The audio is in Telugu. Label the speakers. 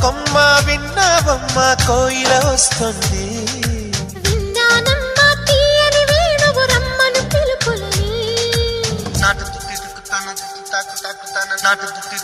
Speaker 1: కొమ్మ విన్నావమ్మ కోయిల వస్తుంది.
Speaker 2: విన్నానమ్మ తీయని వేణువు రమ్మను పిలుపులని.
Speaker 1: నాటు తుత్తి తుక్కుతాన తాకు తాకుతాన నాటు తుత్తి